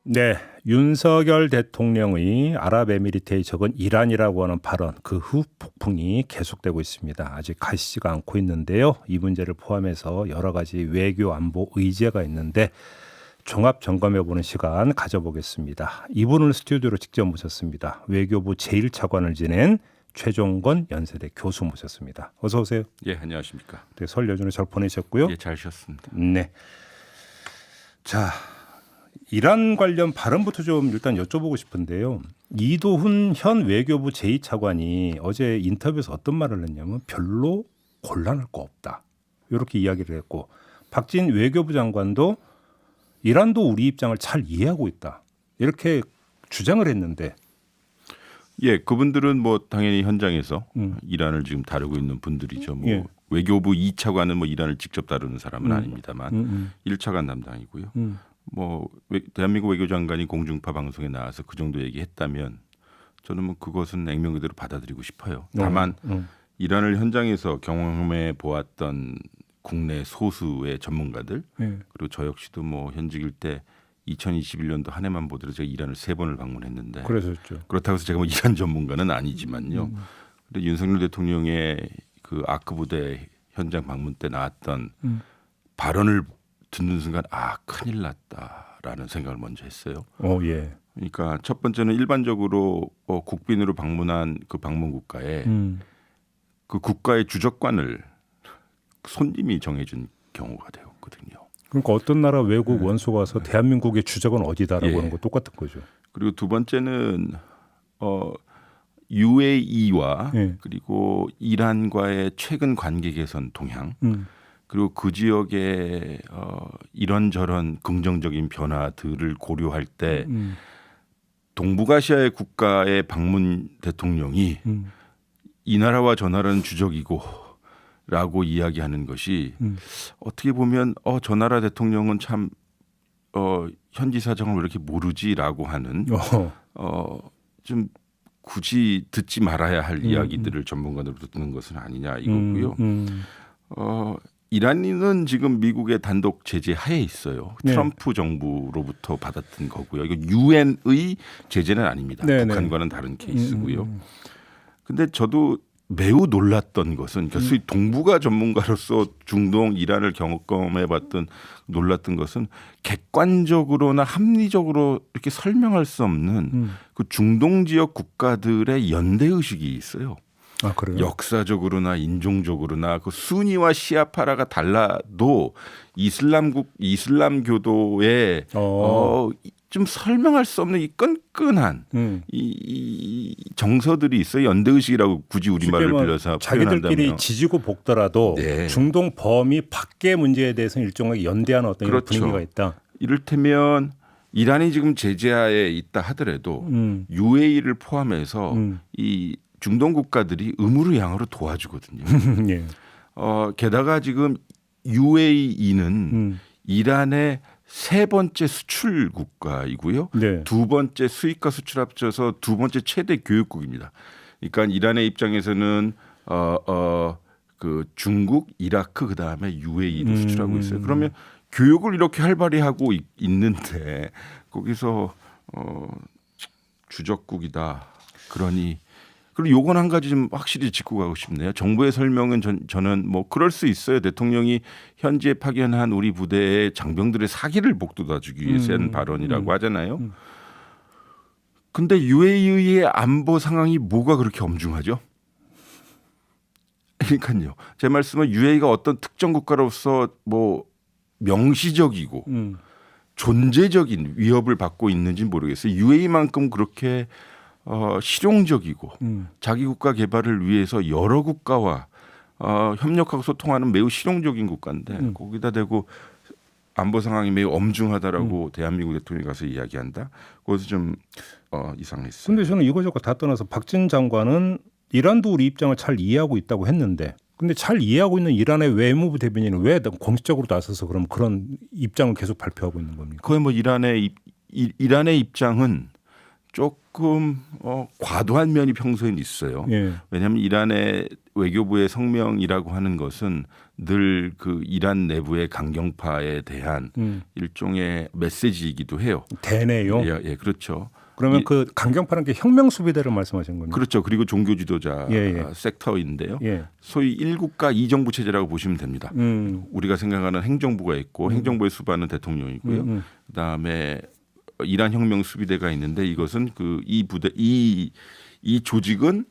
네, 윤석열 대통령의 아랍에미리트에 적은 이란이라고 하는 발언 그 후 폭풍이 계속되고 있습니다. 아직 가시지가 않고 있는데요. 이 문제를 포함해서 여러 가지 외교 안보 의제가 있는데 종합 점검해보는 시간 가져보겠습니다. 이분을 스튜디오로 직접 모셨습니다. 외교부 제1차관을 지낸 최종건 연세대 교수 모셨습니다. 어서 오세요. 예, 안녕하십니까. 네, 설 연휴를 잘 보내셨고요. 예, 잘 쉬었습니다. 네. 자, 이란 관련 발언부터 좀 일단 여쭤보고 싶은데요. 이도훈 현 외교부 제2차관이 어제 인터뷰에서 어떤 말을 했냐면 별로 곤란할 거 없다. 이렇게 이야기를 했고 박진 외교부 장관도 이란도 우리 입장을 잘 이해하고 있다. 이렇게 주장을 했는데 예, 그분들은 뭐 당연히 현장에서 이란을 지금 다루고 있는 분들이죠. 뭐 예. 외교부 2차관은 뭐 이란을 직접 다루는 사람은 아닙니다만 1차관 담당이고요. 뭐 대한민국 외교장관이 공중파 방송에 나와서 그 정도 얘기했다면 저는 뭐 그것은 액면 그대로 받아들이고 싶어요. 다만 이란을 현장에서 경험해 보았던 국내 소수의 전문가들 그리고 저 역시도 뭐 현직일 때 2021년도 한 해만 보더라도 제가 이란을 3번을 방문했는데 그랬었죠. 그렇다고 해서 제가 뭐 이란 전문가는 아니지만요. 근데 윤석열 대통령의 그 아크 부대 현장 방문 때 나왔던 발언을 듣는 순간 아 큰일 났다라는 생각을 먼저 했어요. 예. 그러니까 첫 번째는 일반적으로 국빈으로 방문한 그 방문 국가에 그 국가의 주적관을 손님이 정해준 경우가 되었거든요. 그러니까 어떤 나라 외국 원수가 와서 대한민국의 주적은 어디다라고 하는 거 똑같은 거죠. 그리고 두 번째는 UAE와 그리고 이란과의 최근 관계 개선 동향 그리고 그 지역의 이런저런 긍정적인 변화들을 고려할 때 동북아시아의 국가의 방문 대통령이 이 나라와 저 나라는 주적이고 라고 이야기하는 것이 어떻게 보면 저 나라 대통령은 참 현지 사정을 왜 이렇게 모르지라고 하는 좀 굳이 듣지 말아야 할 이야기들을 전문가들로 듣는 것은 아니냐 이거고요. 이란은 지금 미국의 단독 제재 하에 있어요. 트럼프 정부로부터 받았던 거고요. 이거 유엔의 제재는 아닙니다. 북한과는 다른 케이스고요. 근데 저도 매우 놀랐던 것은 그러니까 소위 동북아 전문가로서 중동 이란을 경험해봤던 놀랐던 것은 객관적으로나 합리적으로 이렇게 설명할 수 없는 그 중동 지역 국가들의 연대 의식이 있어요. 아, 그래요? 역사적으로나 인종적으로나 그 수니와 시아파라가 달라도 이슬람교도의 좀 설명할 수 없는 이 끈끈한 이 정서들이 있어요. 연대의식이라고 굳이 우리말을 빌려서 자기들끼리 지지고 볶더라도 중동 범위 밖의 문제에 대해서는 일종의 연대하는 어떤 이런 분위기가 있다. 이를테면 이란이 지금 제재하에 있다 하더라도 UAE를 포함해서 이 중동 국가들이 의무로 양으로 도와주거든요. 예. 게다가 지금 UAE는 이란의 3번째 수출 국가이고요. 두 번째 수입과 수출 합쳐서 2번째 최대 교육국입니다. 그러니까 이란의 입장에서는 그 중국, 이라크 그다음에 UAE도 수출하고 있어요. 그러면 교육을 이렇게 활발히 하고 있는데 거기서 주적국이다. 그러니 그리고 요건 한 가지 좀 확실히 짚고 가고 싶네요. 정부의 설명은 저는 뭐 그럴 수 있어요. 대통령이 현지에 파견한 우리 부대의 장병들의 사기를 복돋아주기 위해서 한 발언이라고 하잖아요. 근데 UAE의 안보 상황이 뭐가 그렇게 엄중하죠? 그러니까요. 제 말씀은 UAE가 어떤 특정 국가로서 뭐 명시적이고 존재적인 위협을 받고 있는지 모르겠어요. UAE만큼 그렇게 실용적이고 자기 국가 개발을 위해서 여러 국가와 협력하고 소통하는 매우 실용적인 국가인데 거기다 대고 안보 상황이 매우 엄중하다라고 대한민국 대통령이 가서 이야기한다. 그것이 좀 이상했어요. 그런데 저는 이거저거 다 떠나서 박진 장관은 이란도 우리 입장을 잘 이해하고 있다고 했는데 근데 잘 이해하고 있는 이란의 외무부 대변인은 왜 공식적으로 나서서 그럼 그런 입장을 계속 발표하고 있는 겁니까? 거의 뭐 이란의 입장은 조금 과도한 면이 평소에는 있어요. 왜냐하면 이란의 외교부의 성명이라고 하는 것은 늘 그 이란 내부의 강경파에 대한 일종의 메시지이기도 해요. 대내용. 예, 그렇죠. 그러면 그 강경파는 게 혁명 수비대를 말씀하시는 겁니까? 그렇죠. 그리고 종교 지도자 예. 섹터인데요. 예. 소위 1국가 2정부 체제라고 보시면 됩니다. 우리가 생각하는 행정부가 있고 행정부의 수반은 대통령이고요. 그다음에 이란 혁명 수비대가 있는데 이것은 그 이 부대 이 조직은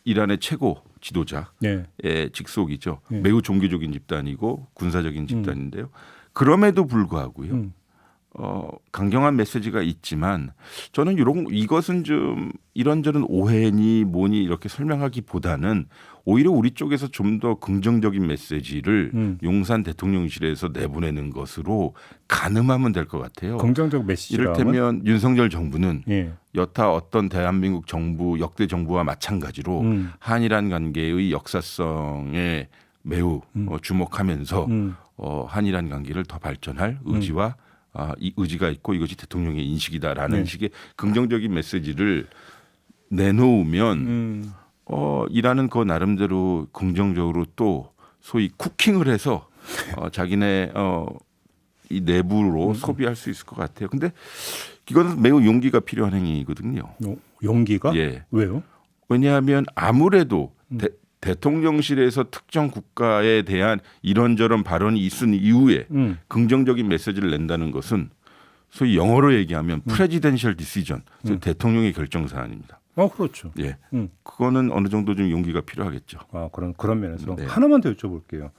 이란의 최고 지도자의 직속이죠. 매우 종교적인 집단이고 군사적인 집단인데요. 그럼에도 불구하고요. 강경한 메시지가 있지만 저는 이것은 좀 이런저런 오해니 뭐니 이렇게 설명하기보다는 오히려 우리 쪽에서 좀 더 긍정적인 메시지를 용산 대통령실에서 내보내는 것으로 가늠하면 될 것 같아요. 긍정적 메시지라면? 이를테면 윤석열 정부는 여타 어떤 대한민국 정부 역대 정부와 마찬가지로 한이란 관계의 역사성에 매우 주목하면서 한이란 관계를 더 발전할 의지와 이 의지가 있고 이것이 대통령의 인식이다라는 식의 긍정적인 메시지를 내놓으면 이란은 그 나름대로 긍정적으로 또 소위 쿠킹을 해서 자기네 이 내부로 소비할 수 있을 것 같아요. 근데 이거는 매우 용기가 필요한 행위거든요. 용기가? 예. 왜요? 왜냐하면 아무래도 대통령실에서 특정 국가에 대한 이런저런 발언이 있은 이후에 긍정적인 메시지를 낸다는 것은 소위 영어로 얘기하면 프레지덴셜 디시전, 대통령의 결정 사안입니다. 그렇죠. 예, 그거는 어느 정도 좀 용기가 필요하겠죠. 그런 면에서 네. 하나만 더 여쭤볼게요.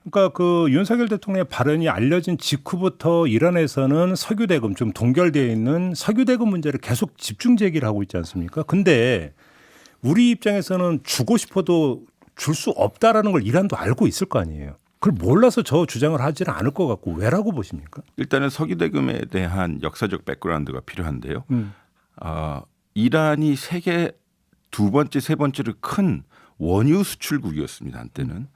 그러니까 그 윤석열 대통령의 발언이 알려진 직후부터 이란에서는 석유 대금 좀 동결되어 있는 석유 대금 문제를 계속 집중 제기를 하고 있지 않습니까? 근데 우리 입장에서는 주고 싶어도 줄 수 없다라는 걸 이란도 알고 있을 거 아니에요. 그걸 몰라서 저 주장을 하지는 않을 것 같고 왜라고 보십니까? 일단은 석유 대금에 대한 역사적 백그라운드가 필요한데요. 이란이 세계 두 번째, 세 번째로 큰 원유 수출국이었습니다. 한때는.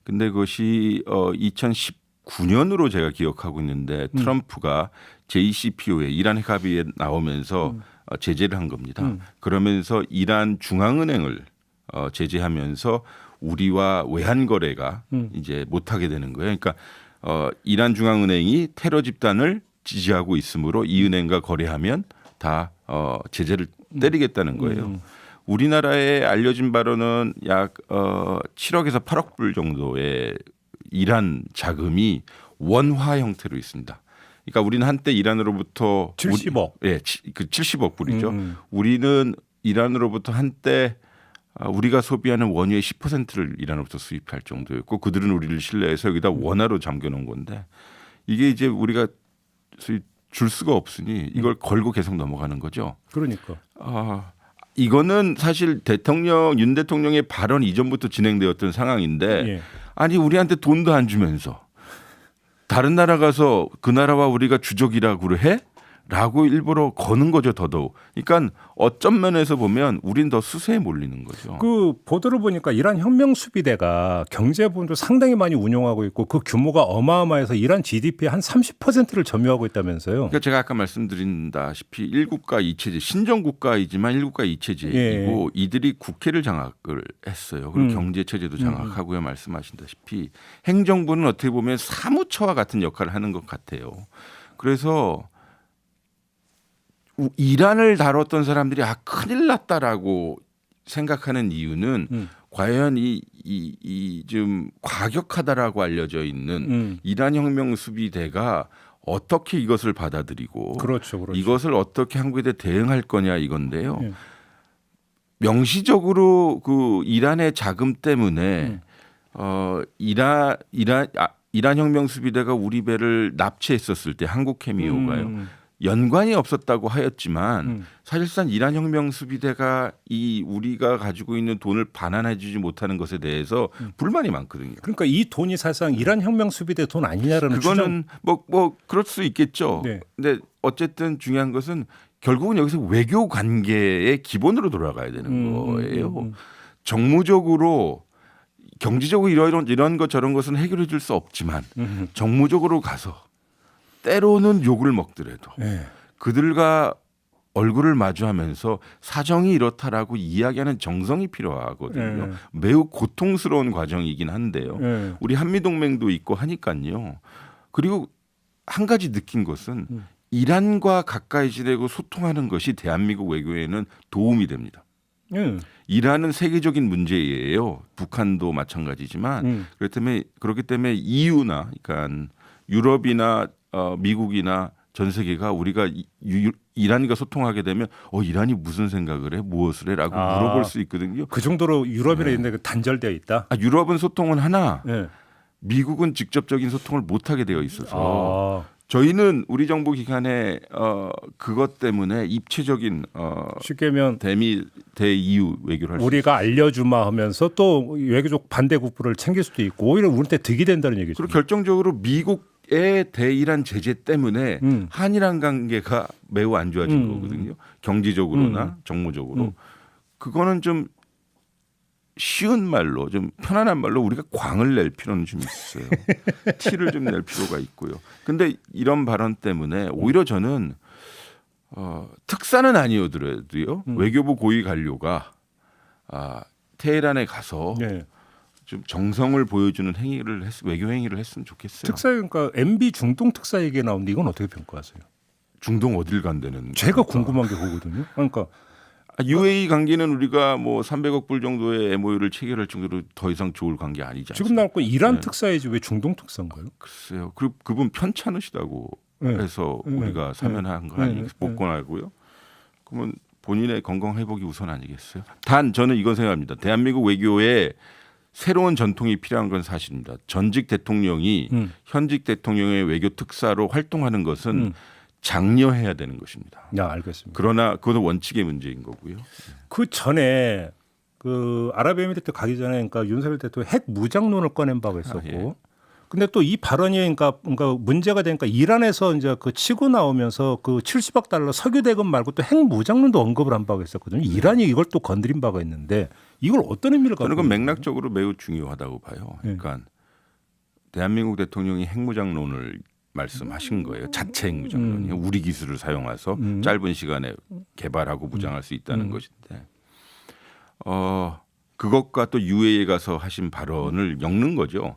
근데 그것이 2019년으로 제가 기억하고 있는데 트럼프가 JCPOA 이란 핵 합의에 나오면서 제재를 한 겁니다. 그러면서 이란 중앙은행을 제재하면서 우리와 외환 거래가 이제 못하게 되는 거예요. 그러니까 이란 중앙은행이 테러 집단을 지지하고 있으므로 이 은행과 거래하면 다 제재를 때리겠다는 거예요. 우리나라에 알려진 바로는 약 7억에서 8억 불 정도의 이란 자금이 원화 형태로 있습니다. 그러니까 우리는 한때 이란으로부터 70억. 그 70억 불이죠. 우리는 이란으로부터 한때 우리가 소비하는 원유의 10%를 이란으로부터 수입할 정도였고 그들은 우리를 신뢰해서 여기다 원화로 잠겨놓은 건데 이게 이제 우리가 줄 수가 없으니 이걸 걸고 계속 넘어가는 거죠. 그러니까. 이거는 사실 윤 대통령의 발언 이전부터 진행되었던 상황인데 아니 우리한테 돈도 안 주면서 다른 나라 가서 그 나라와 우리가 주적이라고 해? 라고 일부러 거는 거죠, 더더욱. 그러니까 어떤 면에서 보면 우린 더 수세에 몰리는 거죠. 그 보도를 보니까 이란 혁명 수비대가 경제 부분도 상당히 많이 운용하고 있고 그 규모가 어마어마해서 이란 GDP의 한 30%를 점유하고 있다면서요. 그러니까 제가 아까 말씀드린다시피 1국가 2체제, 신정국가이지만 1국가 2체제이고 이들이 국회를 장악을 했어요. 그리고 경제체제도 장악하고요. 말씀하신다시피 행정부는 어떻게 보면 사무처와 같은 역할을 하는 것 같아요. 그래서 이란을 다뤘던 사람들이 큰일 났다라고 생각하는 이유는 과연 이 좀 과격하다라고 알려져 있는 이란 혁명 수비대가 어떻게 이것을 받아들이고 그렇죠. 이것을 어떻게 한국에 대해 대응할 거냐 이건데요. 명시적으로 그 이란의 자금 때문에 이란 혁명 수비대가 우리 배를 납치했었을 때 한국해미호가요. 연관이 없었다고 하였지만 사실상 이란 혁명 수비대가 우리가 가지고 있는 돈을 반환해주지 못하는 것에 대해서 불만이 많거든요. 그러니까 이 돈이 사실상 이란 혁명 수비대 돈 아니냐라는 그거는 뭐 그럴 수 있겠죠. 네. 근데 어쨌든 중요한 것은 결국은 여기서 외교 관계의 기본으로 돌아가야 되는 거예요. 정무적으로 경제적으로 이런 것 저런 것은 해결해 줄 수 없지만 정무적으로 가서 때로는 욕을 먹더라도 그들과 얼굴을 마주하면서 사정이 이렇다라고 이야기하는 정성이 필요하거든요. 네. 매우 고통스러운 과정이긴 한데요. 네. 우리 한미동맹도 있고 하니까요. 그리고 한 가지 느낀 것은 이란과 가까이 지내고 소통하는 것이 대한민국 외교에는 도움이 됩니다. 이란은 세계적인 문제예요. 북한도 마찬가지지만 그렇기 때문에 EU나 그러니까 유럽이나 미국이나 전 세계가 우리가 이란과 소통하게 되면 이란이 무슨 생각을 해, 무엇을 해라고 물어볼 수 있거든요. 그 정도로 유럽이나 이런 데 단절되어 있다. 유럽은 소통은 하나, 네. 미국은 직접적인 소통을 못 하게 되어 있어서 저희는 우리 정부 기관에 그것 때문에 입체적인 쉽게 하면 대EU 외교를 할 수 우리가 알려주마 하면서 또 외교적 반대국부를 챙길 수도 있고 오히려 우리한테 득이 된다는 얘기죠. 그리고 결정적으로 미국의 대이란 제재 때문에 한이란 관계가 매우 안 좋아진 거거든요. 경제적으로나 정무적으로. 그거는 좀 쉬운 말로 좀 편안한 말로 우리가 광을 낼 필요는 좀 있어요. 티를 좀 낼 필요가 있고요. 근데 이런 발언 때문에 오히려 저는 특사는 아니어더라도요. 외교부 고위 관료가 테헤란에 가서 네. 좀 정성을 보여주는 외교 행위를 했으면 좋겠어요. 특사 그러니까 MB 중동 특사 얘기 나오는데 이건 어떻게 평가하세요? 중동 어딜 간다는? 제가 궁금한 게 그거거든요. 그러니까 UAE 관계는 우리가 뭐 300억 불 정도의 MOU를 체결할 정도로 더 이상 좋을 관계 아니지 않습니까? 지금 나올 거 이란 특사이지 왜 중동 특사인가요? 글쎄요. 그분 편찮으시다고 해서 우리가 사면한 거 아니겠어요? 복권하고요. 그러면 본인의 건강 회복이 우선 아니겠어요? 단 저는 이건 생각합니다. 대한민국 외교에 새로운 전통이 필요한 건 사실입니다. 전직 대통령이 현직 대통령의 외교 특사로 활동하는 것은 장려해야 되는 것입니다. 알겠습니다. 그러나 그것은 원칙의 문제인 거고요. 그 전에 그 아랍에미리트 가기 전에 그러니까 윤석열 대통령 핵 무장론을 꺼낸 바가 있었고, 예. 근데 또 이 발언이 그러니까 문제가 되니까 이란에서 이제 그 치고 나오면서 그 70억 달러 석유 대금 말고 또 핵 무장론도 언급을 한 바가 있었거든요. 이란이 이걸 또 건드린 바가 있는데 이걸 어떤 의미를 갖고? 저는 그건 맥락적으로 매우 중요하다고 봐요. 그러니까 대한민국 대통령이 핵무장론을 말씀하신 거예요. 자체 핵무장론이요. 우리 기술을 사용해서 짧은 시간에 개발하고 무장할 수 있다는 것인데 그것과 또 UAE에 가서 하신 발언을 엮는 거죠.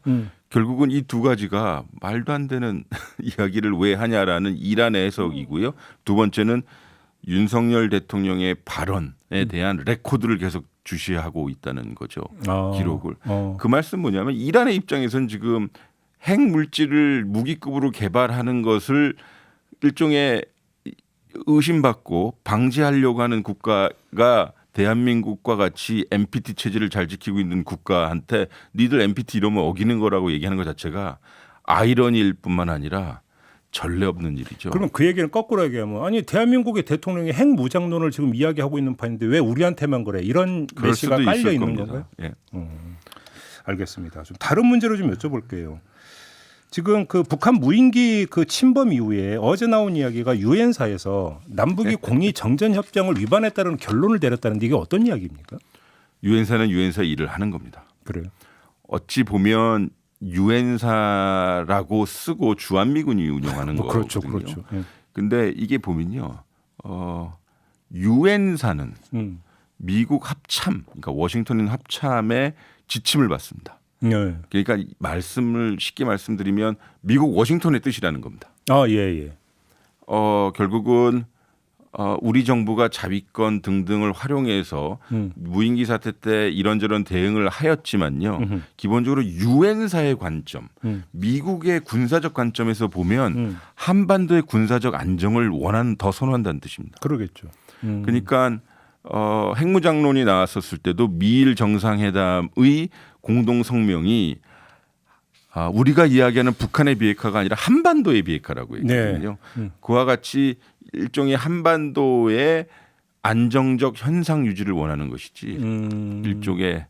결국은 이 두 가지가 말도 안 되는 이야기를 왜 하냐라는 이란의 해석이고요. 두 번째는 윤석열 대통령의 발언에 대한 레코드를 계속 주시하고 있다는 거죠. 기록을. 그 말씀 뭐냐면 이란의 입장에서는 지금 핵 물질을 무기급으로 개발하는 것을 일종의 의심받고 방지하려고 하는 국가가 대한민국과 같이 NPT 체제를 잘 지키고 있는 국가한테 니들 NPT 이러면 어기는 거라고 얘기하는 것 자체가 아이러니일 뿐만 아니라 전례 없는 일이죠. 그러면 그 얘기는 거꾸로 얘기하면 아니 대한민국의 대통령이 핵 무장론을 지금 이야기하고 있는 판인데 왜 우리한테만 그래? 이런 메시가 깔려 있는 건가요? 예. 알겠습니다. 좀 다른 문제로 좀 여쭤볼게요. 지금 그 북한 무인기 그 침범 이후에 어제 나온 이야기가 유엔사에서 남북이 공의 정전 협정을 위반했다는 결론을 내렸다는데 이게 어떤 이야기입니까? 유엔사는 유엔사 일을 하는 겁니다. 그래요. 어찌 보면 유엔사라고 쓰고 주한미군이 운영하는 그렇죠, 거거든요. 그렇죠. 근데 이게 보면요. 유엔사는 미국 합참, 그러니까 워싱턴 합참의 지침을 받습니다. 네. 그러니까 말씀을 쉽게 말씀드리면 미국 워싱턴의 뜻이라는 겁니다. 예. 결국은 우리 정부가 자위권 등등을 활용해서 무인기 사태 때 이런저런 대응을 하였지만요. 기본적으로 유엔사의 관점, 미국의 군사적 관점에서 보면 한반도의 군사적 안정을 더 선호한다는 뜻입니다. 그러겠죠. 그러니까 핵무장론이 나왔었을 때도 미일 정상회담의 공동 성명이 우리가 이야기하는 북한의 비핵화가 아니라 한반도의 비핵화라고 얘기하거든요. 그와 같이 일종의 한반도의 안정적 현상 유지를 원하는 것이지 일종의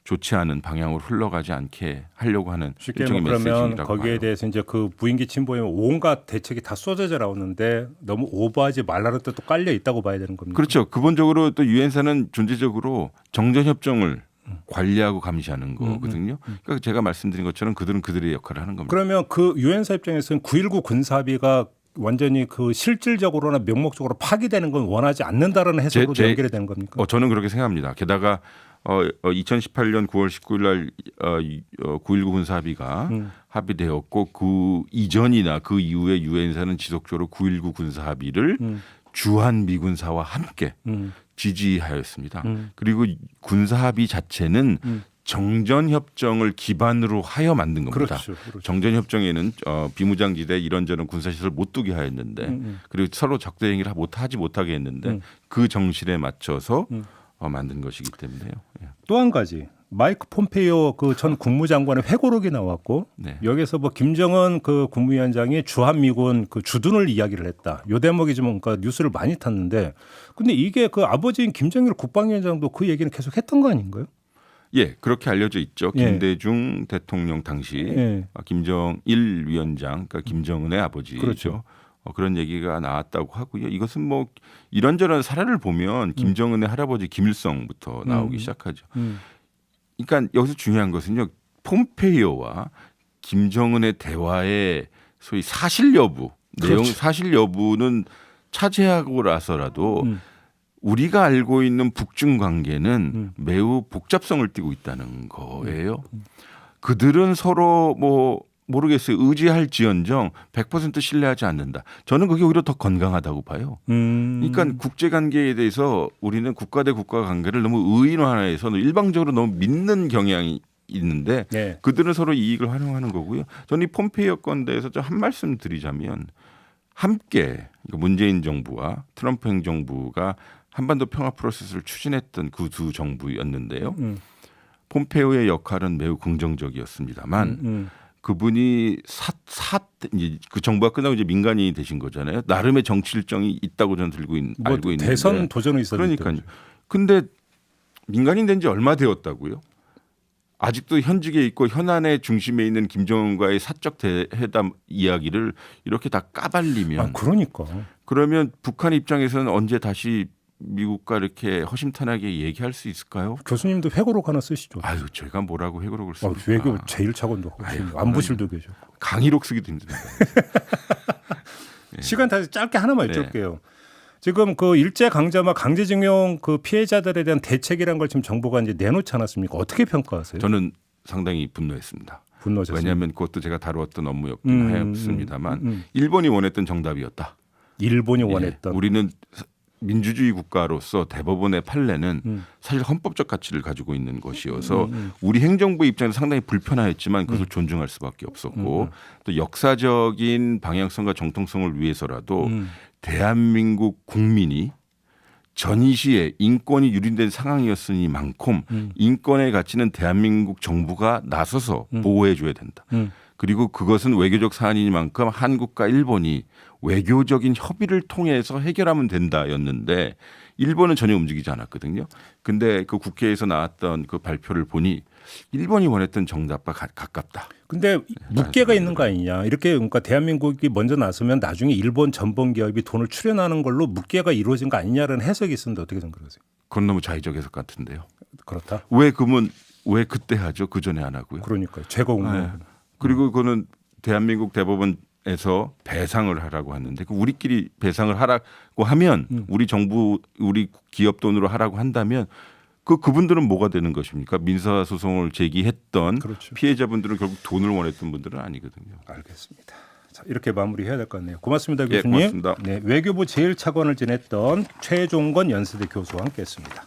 좋지 않은 방향으로 흘러가지 않게 하려고 하는 쉽게 일종의 그러면 메시지라고 거기에 봐요. 대해서 이제 그 부인기 침범에 온갖 대책이 다 쏟아져 나오는데 너무 오버하지 말라는 뜻도 깔려 있다고 봐야 되는 겁니다. 그렇죠. 기본적으로 또 유엔사는 존재적으로 정전협정을 관리하고 감시하는 거거든요. 그러니까 제가 말씀드린 것처럼 그들은 그들의 역할을 하는 겁니다. 그러면 그 유엔사 입장에서는 9.19 군사합의가 완전히 그 실질적으로나 명목적으로 파기되는 건 원하지 않는다라는 해석으로 연결이 되는 겁니까? 저는 그렇게 생각합니다. 게다가 2018년 9월 19일 날 9.19 군사합의가 합의되었고 그 이전이나 그 이후에 유엔사는 지속적으로 9.19 군사합의를 주한 미군사와 함께 지지하였습니다. 그리고 군사합의 자체는 정전협정을 기반으로 하여 만든 겁니다. 그렇죠. 정전협정에는 비무장지대 이런저런 군사시설 못 두게 하였는데 그리고 서로 적대 행위를 하지 못하게 했는데 그 정신에 맞춰서 만든 것이기 때문에요. 예. 또 한 가지 마이크 폼페이오 그 전 국무장관의 회고록이 나왔고 네. 여기서 뭐 김정은 그 국무위원장이 주한미군 그 주둔을 이야기를 했다. 요 대목이 좀 그러니까 뉴스를 많이 탔는데 근데 이게 그 아버지인 김정일 국방위원장도 그 얘기는 계속 했던 거 아닌가요? 예, 그렇게 알려져 있죠. 예. 김대중 대통령 당시 예. 김정일 위원장, 그러니까 김정은의 아버지죠. 그렇죠. 그런 얘기가 나왔다고 하고요. 이것은 뭐 이런저런 사례를 보면 김정은의 할아버지 김일성부터 나오기 시작하죠. 그러니까 여기서 중요한 것은요. 폼페이오와 김정은의 대화의 소위 사실 여부, 그렇죠. 내용 사실 여부는 차지하고 나서라도 우리가 알고 있는 북중 관계는 매우 복잡성을 띠고 있다는 거예요. 그들은 서로 뭐 모르겠어요. 의지할지언정 100% 신뢰하지 않는다. 저는 그게 오히려 더 건강하다고 봐요. 그러니까 국제관계에 대해서 우리는 국가 대 국가 관계를 너무 의인화해서 일방적으로 너무 믿는 경향이 있는데 네. 그들은 서로 이익을 활용하는 거고요. 저는 이 폼페이오 건대에서 좀 한 말씀 드리자면 함께 문재인 정부와 트럼프 행정부가 한반도 평화 프로세스를 추진했던 그 두 정부였는데요. 폼페이오의 역할은 매우 긍정적이었습니다만 그분이 그 정부가 끝나고 이제 민간인이 되신 거잖아요. 나름의 정치 일정이 있다고 저는 알고 있는데 대선 도전이 있었는데. 그러니까요. 근데 민간인 된 지 얼마 되었다고요? 아직도 현직에 있고 현안의 중심에 있는 김정은과의 사적 회담 이야기를 이렇게 다 까발리면 그러니까. 그러면 북한 입장에서는 언제 다시 미국과 이렇게 허심탄회하게 얘기할 수 있을까요? 교수님도 회고록 하나 쓰시죠. 아유, 제가 뭐라고 회고록을 씁니까? 외교 제1차관도 하고 안보실도 계셔. 강의록 쓰기도 힘듭니다. 시간 다 짧게 하나만 여쭤볼게요. 지금 그 일제 강점화 강제징용 그 피해자들에 대한 대책이란 걸 지금 정부가 이제 내놓지 않았습니까? 어떻게 평가하세요? 저는 상당히 분노했습니다. 분노하셨습니다. 왜냐하면 그것도 제가 다루었던 업무였긴 했습니다만 일본이 원했던 정답이었다. 일본이 원했던. 우리는 민주주의 국가로서 대법원의 판례는 사실 헌법적 가치를 가지고 있는 것이어서 우리 행정부 입장에서 상당히 불편하였지만 그것을 존중할 수밖에 없었고 또 역사적인 방향성과 정통성을 위해서라도 대한민국 국민이 전시에 인권이 유린된 상황이었으니만큼 인권의 가치는 대한민국 정부가 나서서 보호해 줘야 된다. 그리고 그것은 외교적 사안이니만큼 한국과 일본이 외교적인 협의를 통해서 해결하면 된다였는데 일본은 전혀 움직이지 않았거든요. 근데 그 국회에서 나왔던 그 발표를 보니 일본이 원했던 정답과 가깝다. 근데 묵계가 있는 거 아니냐. 이렇게 그러니까 대한민국이 먼저 나서면 나중에 일본 전범 기업이 돈을 출연하는 걸로 묵계가 이루어진 거 아니냐라는 해석이 있었는데 어떻게 생각하세요? 그건 너무 자의적 해석 같은데요. 그렇다. 왜 그때 하죠? 그 전에 안 하고요. 그러니까요. 제거운동. 네. 그리고 그거는 대한민국 대법원에서 배상을 하라고 하는데 우리끼리 배상을 하라고 하면 우리 정부 우리 기업 돈으로 하라고 한다면 그분들은 뭐가 되는 것입니까? 민사 소송을 제기했던 그렇죠. 피해자분들은 결국 돈을 원했던 분들은 아니거든요. 알겠습니다. 자, 이렇게 마무리해야 될 것 같네요. 고맙습니다, 예, 교수님. 고맙습니다. 네, 외교부 제1차관을 지냈던 최종건 연세대 교수와 함께했습니다.